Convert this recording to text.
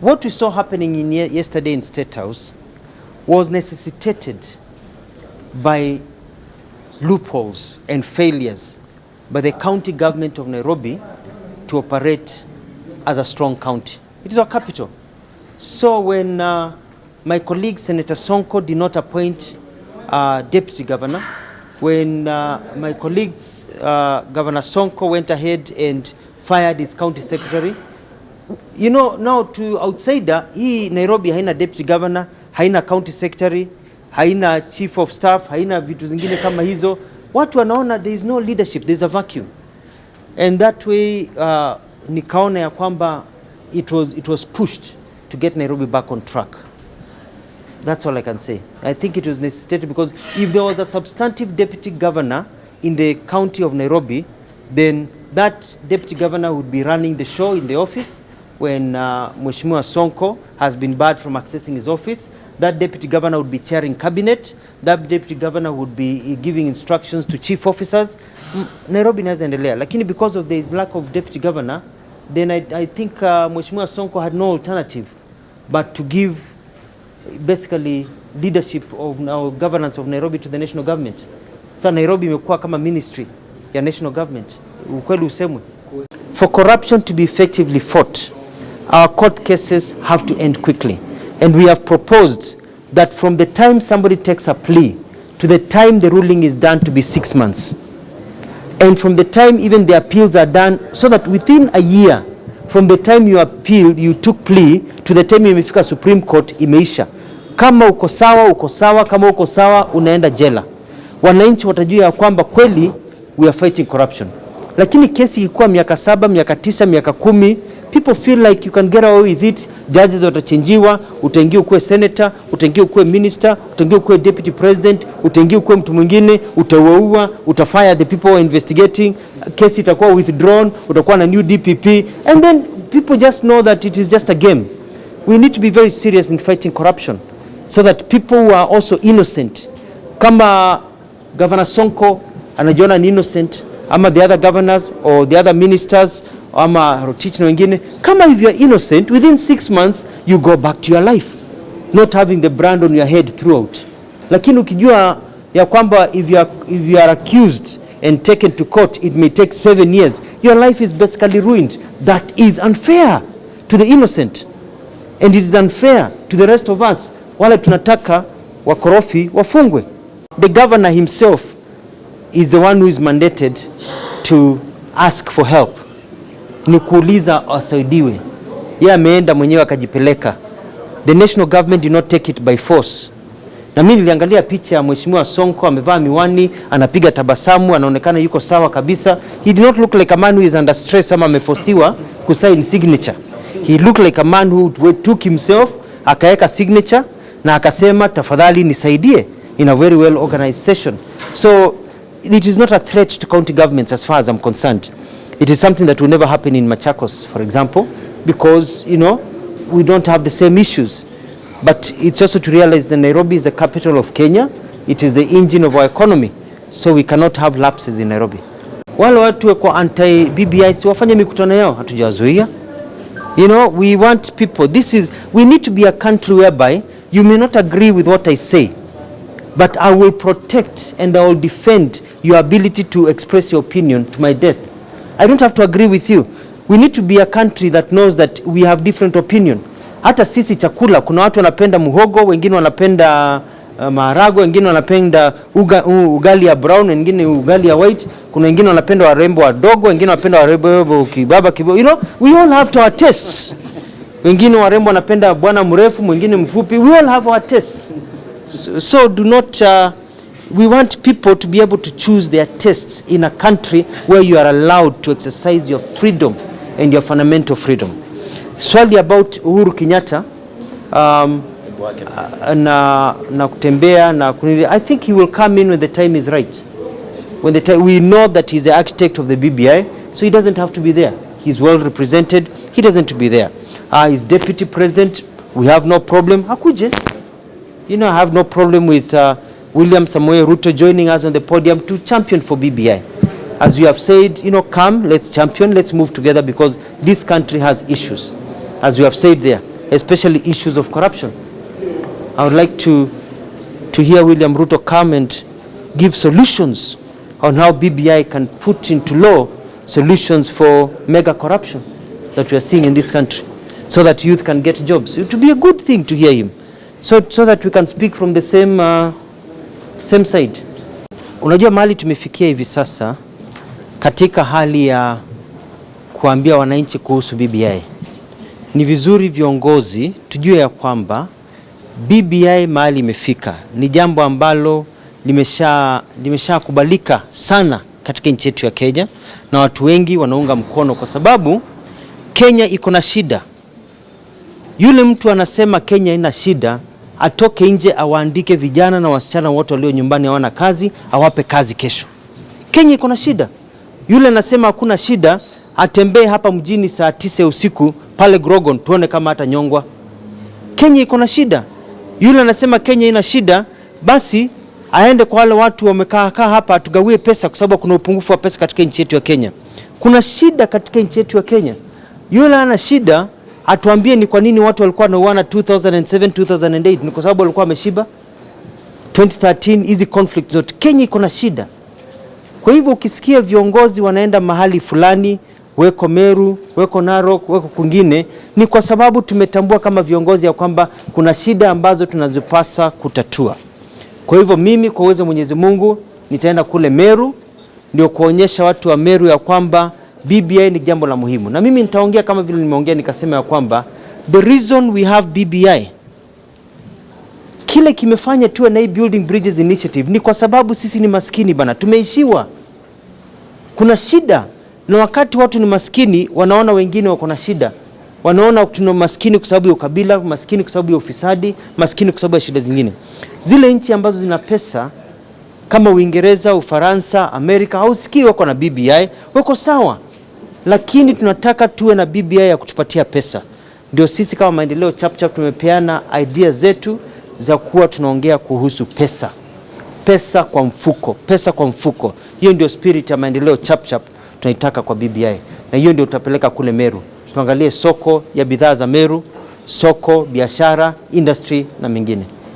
what we saw happening yesterday in State House was necessitated by loopholes and failures by the county government of Nairobi to operate as a strong county. It is our capital. So when my colleague Senator Sonko did not appoint deputy governor, when my colleagues Governor Sonko went ahead and fired his county secretary, you know, now to outsider, hii Nairobi haina deputy governor, haina county secretary, haina chief of staff, haina vitu zingine kama hizo. Watu wanaona there is no leadership, there is a vacuum. And that way nikaona ya kwamba it was pushed to get Nairobi back on track. That's all I can say. I think it was necessary because if there was a substantive deputy governor in the county of Nairobi, then that deputy governor would be running the show in the office when Mheshimiwa Sonko has been barred from accessing his office. That deputy governor would be chairing cabinet. That deputy governor would be giving instructions to chief officers. Nairobi inaendelea. Lakini because of the lack of deputy governor, then I think Mheshimiwa Sonko had no alternative but to give basically leadership of now governance of Nairobi to the national government. So Nairobi imekuwa kama ministry ya national government. Ukweli usemwe. For corruption to be effectively fought, our court cases have to end quickly. And we have proposed that from the time somebody takes a plea to the time the ruling is done to be 6 months. And from the time even the appeals are done, so that within a year, from the time you appealed, you took plea, to the time you imefika Supreme Court, imeisha. Kama uko sawa, uko sawa. Kama uko sawa, unaenda jela. Wananchi watajua ya kwamba kweli we are fighting corruption. Lakini kesi ilikuwa miaka 7, miaka 9, miaka 10, people feel like you can get away with it. Judges watachenjiwa, utaingia ukuwe senator, utaingia ukuwe minister, utaingia ukuwe deputy president, utaingia ukuwe mtu mwingine, utawaua, utafire the people who are investigating, kesi itakuwa withdrawn, utakuwa na new DPP, and then people just know that it is just a game. We need to be very serious in fighting corruption so that people who are also innocent, kama Governor Sonko anajiona ni innocent, ama the other governors or the other ministers ama Rotich na wengine, kama if you are innocent, within 6 months you go back to your life, not having the brand on your head throughout. Lakini ukijua ya kwamba if you are accused and taken to court, it may take 7 years, your life is basically ruined. That is unfair to the innocent, and it is unfair to the rest of us. Wale tunataka wakorofi wafungwe. The governor himself is the one who is mandated to ask for help. Ni kuuliza asaidiwe. Yeye ameenda mwenyewe akajipeleka. The national government did not take it by force. Na mimi niliangalia picha ya Mheshimiwa Sonko amevaa miwani, anapiga tabasamu, anaonekana yuko sawa kabisa. He did not look like a man who is under stress ama amefosiwa kusign signature. He looked like a man who took himself, akaweka signature na akasema tafadhali nisaidie, in a very well organized session. So it is not a threat to county governments as far as I'm concerned. It is something that will never happen in Machakos, for example, because, you know, we don't have the same issues. But it's also to realize that Nairobi is the capital of Kenya. It is the engine of our economy. So we cannot have lapses in Nairobi. Wale watu wako anti-BBI, wafanye mikutano yao, hatujawazuia. You know, we want people. We need to be a country whereby you may not agree with what I say, but I will protect and I will defend your ability to express your opinion to my death. I don't have to agree with you. We need to be a country that knows that we have different opinion. Hata sisi chakula, kuna watu wanapenda muhogo, wengine wanapenda maharagwe, wengine wanapenda ugali ya brown, wengine ugali ya white, kuna wengine wanapenda warembo wadogo, wengine wanapenda warembo kibaba kibo. You know, we all have our tastes. Wengine warembo wanapenda bwana mrefu, mwingine mfupi. We all have our tastes. So do not we want people to be able to choose their tastes in a country where you are allowed to exercise your freedom and your fundamental freedom. Swali about Uhuru Kenyatta na kutembea na I think he will come in when the time is right. When the time, we know that he's the architect of the BBI, so he doesn't have to be there. He's well represented. He doesn't have to be there. He's deputy president. We have no problem. Hakuje. You know, I have no problem with William Samoei Ruto joining us on the podium to champion for BBI. As we have said, you know, come, let's champion, let's move together because this country has issues. As we have said there, especially issues of corruption. I would like to hear William Ruto come and give solutions on how BBI can put into law solutions for mega corruption that we are seeing in this country, so that youth can get jobs. It would be a good thing to hear him, so that we can speak from the same side. Unajua mahali tumefikia hivi sasa katika hali ya kuambia wananchi kuhusu BBI. Ni vizuri viongozi tujue ya kwamba BBI mahali imefika ni jambo ambalo limesha kubalika sana katika nchi yetu ya Kenya, na watu wengi wanaunga mkono kwa sababu Kenya iko na shida. Yule mtu anasema Kenya ina shida, atoke nje awaandike vijana na wasichana wote walio nyumbani hawana kazi, awape kazi kesho. Kenya iko na shida. Yule anasema hakuna shida, atembee hapa mjini saa 9 usiku pale Grogon tuone kama hata nyongwa. Kenya iko na shida. Yule anasema Kenya ina shida, basi aende kwa wale watu wamekaa hapa atugawie pesa kwa sababu kuna upungufu wa pesa katika nchi yetu ya Kenya. Kuna shida katika nchi yetu ya Kenya. Yule ana shida, atuambie ni kwa nini watu walikuwa wanauana 2007 2008, ni kwa sababu walikuwa wameshiba. 2013 hizi conflict zote, Kenya iko na shida. Kwa hivyo ukisikia viongozi wanaenda mahali fulani, weko Meru, weko Narok, weko kwingine, ni kwa sababu tumetambua kama viongozi ya kwamba kuna shida ambazo tunazipasa kutatua. Kwa hivyo mimi kwa uwezo wa Mwenyezi Mungu nitaenda kule Meru, ndio kuonyesha watu wa Meru ya kwamba BBI ni jambo la muhimu. Na mimi nitaongea kama vile nimeongea nikasema ya kwamba the reason we have BBI, kile kimefanya tuwe na hii Building Bridges Initiative ni kwa sababu sisi ni maskini bana, tumeishiwa. Kuna shida, na wakati watu ni maskini wanaona wengine wako na shida. Wanaona tuna maskini kwa sababu ya ukabila, maskini kwa sababu ya ufisadi, maskini kwa sababu ya shida zingine. Zile nchi ambazo zina pesa kama Uingereza, Ufaransa, Amerika, hausikii wako na BBI, wako sawa. Lakini tunataka tuwe na BBI ya kutupatia pesa. Ndio sisi kama Maendeleo Chapchap tumepeana idea zetu za kuwa tunaongea kuhusu pesa. Pesa kwa mfuko, pesa kwa mfuko. Hiyo ndio spirit ya Maendeleo Chapchap tunaitaka kwa BBI. Na hiyo ndio tutapeleka kule Meru. Tuangalie soko ya bidhaa za Meru, soko, biashara, industry na mengine.